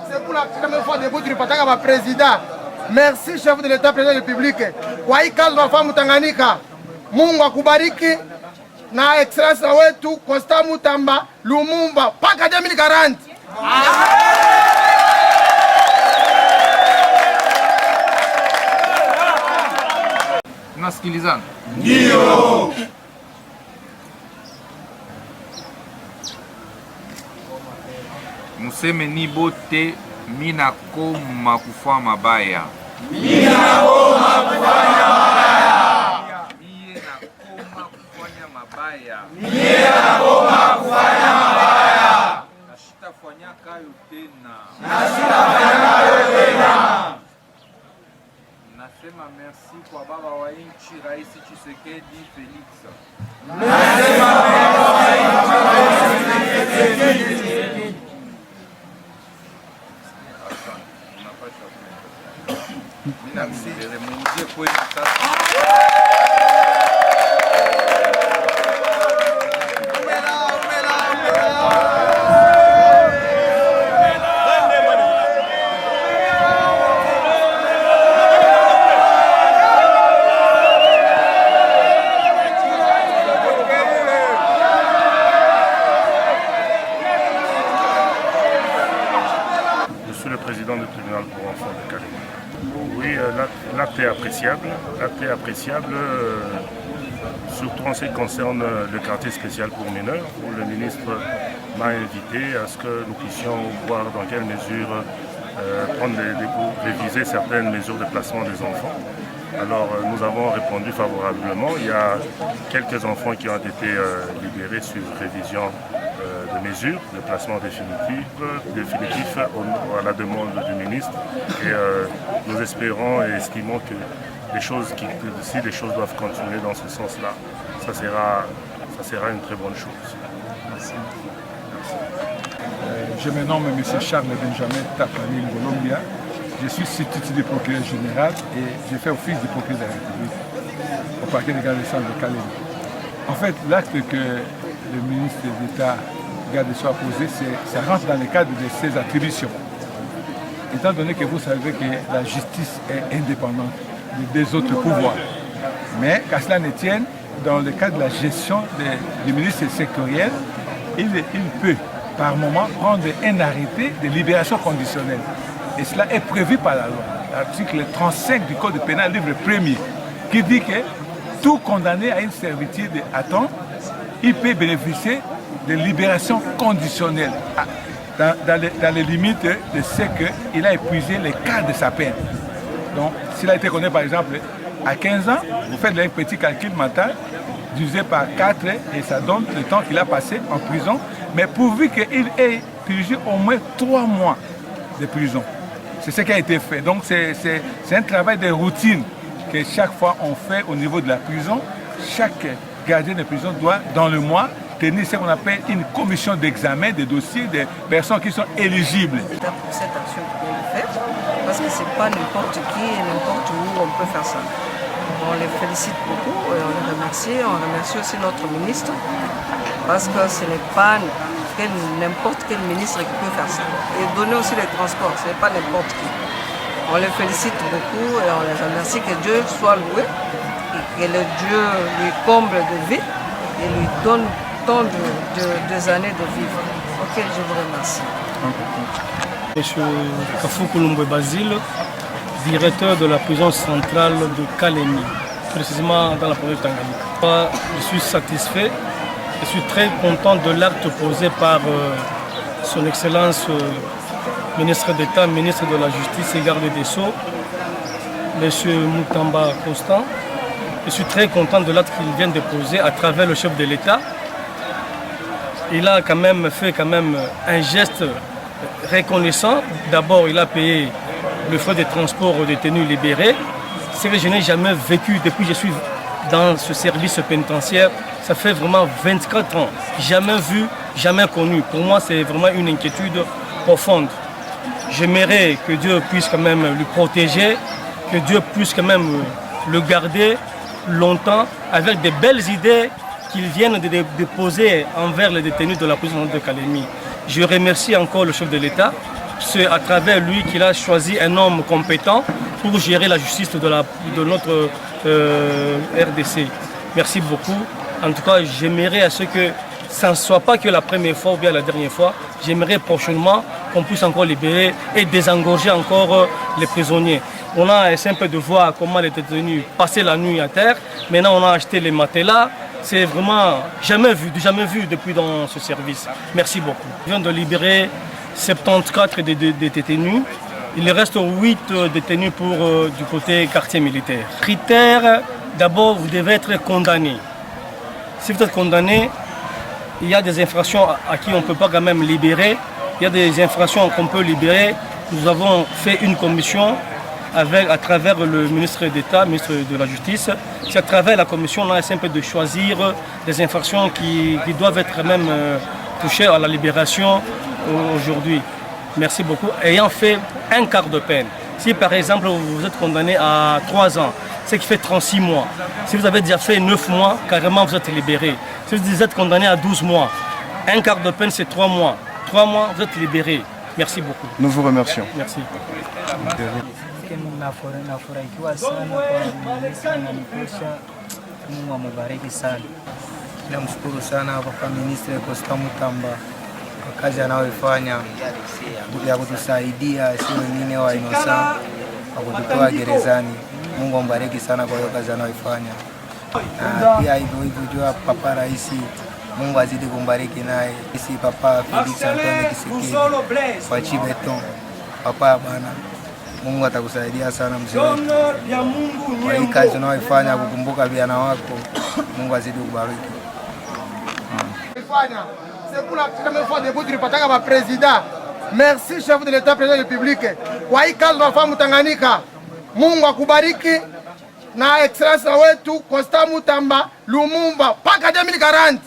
C'est pour la première fois debout du pataka va président. Merci chef de l'État, président de la République. Kwa hii kazi unafanya Tanganyika. Mungu akubariki na excellence wetu Constant Mutamba Lumumba mpaka 2040. Nasikilizana. Ndio. Museme ni bote mina koma kufanya mabaya. Mina koma kufanya mabaya. Mie na koma kufanya mabaya. Mie na koma kufanya mabaya. Nashitafanya kayo tena. Nashitafanya kayo tena. Nasema merci kwa baba wa nchi Rais Tshisekedi Felix. Nasema merci kwa baba wa nchi Rais Tshisekedi. Mina msibere muzie kwetu sasa. Je suis le président du tribunal pour enfants de Calais. Oui, l'acte est appréciable. L'acte est appréciable, surtout en ce qui concerne le quartier spécial pour mineurs, où le ministre m'a invité à ce que nous puissions voir dans quelle mesure réviser certaines mesures de placement des enfants. Alors nous avons répondu favorablement. Il y a quelques enfants qui ont été libérés sur révision de mesures de placement définitif à la demande du ministre. Et nous espérons et estimons que si les choses doivent continuer dans ce sens-là, ça sera une très bonne chose. Merci. Je me nomme M. Charles Benjamin Tapani Ngolombia. Je suis substitut du procureur général et j'ai fait office du procureur de la République au parquet de garde des Centres de Calais. En fait, l'acte que le ministre d'État garde des Sceaux a posé, ça rentre dans le cadre de ses attributions. Étant donné que vous savez que la justice est indépendante des autres pouvoirs. Mais qu'à cela ne tienne, dans le cadre de la gestion du ministre sectoriel, il peut par moment prendre un arrêté de libération conditionnelle. Et cela est prévu par la loi. L'article 35 du Code pénal, livre 1er, qui dit que tout condamné à une servitude à temps, il peut bénéficier de libération conditionnelle dans les limites de ce qu'il a épuisé les cas de sa peine. Donc, s'il a été condamné par exemple à 15 ans, vous faites un petit calcul mental, divisé par 4 et ça donne le temps qu'il a passé en prison, mais pourvu qu'il ait purgé au moins 3 mois de prison. C'est ce qui a été fait. Donc c'est un travail de routine que chaque fois on fait au niveau de la prison. Chaque gardien de prison doit, dans le mois, tenir ce qu'on appelle une commission d'examen des dossiers des personnes qui sont éligibles. Pour cette action qu'on vient de faire, parce que ce n'est pas n'importe qui et n'importe où on peut faire ça. On les félicite beaucoup et on les remercie. On remercie aussi notre ministre parce que ce n'est pas n'importe quel ministre qui peut faire ça. Et donner aussi les transports, ce n'est pas n'importe qui. On les félicite beaucoup et on les remercie. Que Dieu soit loué et que le Dieu lui comble de vie et lui donne tant de années de vivre. Ok, je vous remercie. Monsieur Kafoukou Lumbwe Basile, directeur de la prison centrale de Kalemi, précisément dans la province de Tanganyika. Je suis satisfait, je suis très content de l'acte posé par son Excellence ministre d'État, ministre de la Justice et garde des Sceaux, Monsieur Mutamba Constant. Je suis très content de l'acte qu'il vient de poser à travers le chef de l'État. Il a quand même fait un geste reconnaissant. D'abord, il a payé le frais de transport aux détenus libérés. Ce que je n'ai jamais vécu depuis que je suis dans ce service pénitentiaire. Ça fait vraiment 24 ans. Jamais vu, jamais connu. Pour moi, c'est vraiment une inquiétude profonde. J'aimerais que Dieu puisse quand même le protéger, que Dieu puisse quand même le garder longtemps avec de belles idées qu'il vienne de déposer envers les détenus de la prison de Kalemi. Je remercie encore le chef de l'État c'est à travers lui qu'il a choisi un homme compétent pour gérer la justice de notre RDC. Merci beaucoup. En tout cas, j'aimerais à ce que ça ne soit pas que la première fois ou bien la dernière fois. J'aimerais prochainement qu'on puisse encore libérer et désengorger encore les prisonniers. On a essayé un peu de voir comment les détenus passaient la nuit à terre. Maintenant, on a acheté les matelas. C'est vraiment jamais vu depuis dans ce service. Merci beaucoup. On vient de libérer 74 détenus. Il reste 8 détenus du côté quartier militaire. Critère, d'abord, vous devez être condamné. Si vous êtes condamné, il y a des infractions à qui on ne peut pas quand même libérer. Il y a des infractions qu'on peut libérer. Nous avons fait une commission à travers le ministre d'État, ministre de la Justice. C'est à travers la commission, on a essayé un peu de choisir des infractions qui doivent être même touchées à la libération aujourd'hui. Merci beaucoup. Ayant fait un quart de peine, si par exemple vous êtes condamné à 3 ans, ce qui fait 36 mois. Si vous avez déjà fait 9 mois, carrément vous êtes libéré. Si vous êtes condamné à 12 mois, un quart de peine c'est 3 mois. 3 mois, vous êtes libéré. Merci beaucoup. Nous vous remercions. Merci. Nafurahikiwa sana kwa ministri ananitosha. Mungu amubariki sana. Namshukuru sana kwa ministri Costa Mutamba kwa kazi anayoifanya ya kutusaidia sisi wengine wa Innocent kwa kututoa gerezani. Mungu ambariki sana kwa hiyo kazi anayoifanya. Na pia hivyo jua Papa Rais, Mungu azidi kumbariki naye. Sisi Papa Felix Antoine Tshisekedi kwa Chibeton. Papa bana, Mungu atakusaidia sana mzee wetu. Kwa hii kazi unayoifanya kukumbuka vijana wako, Mungu azidi kubariki. C'est pour la première fois debout du pataka ba président. Merci chef de l'État, président de la République. Kwa hii kazi unafahamu Tanganyika. Mungu akubariki na excellence wetu Costa Mutamba Lumumba paka 2040.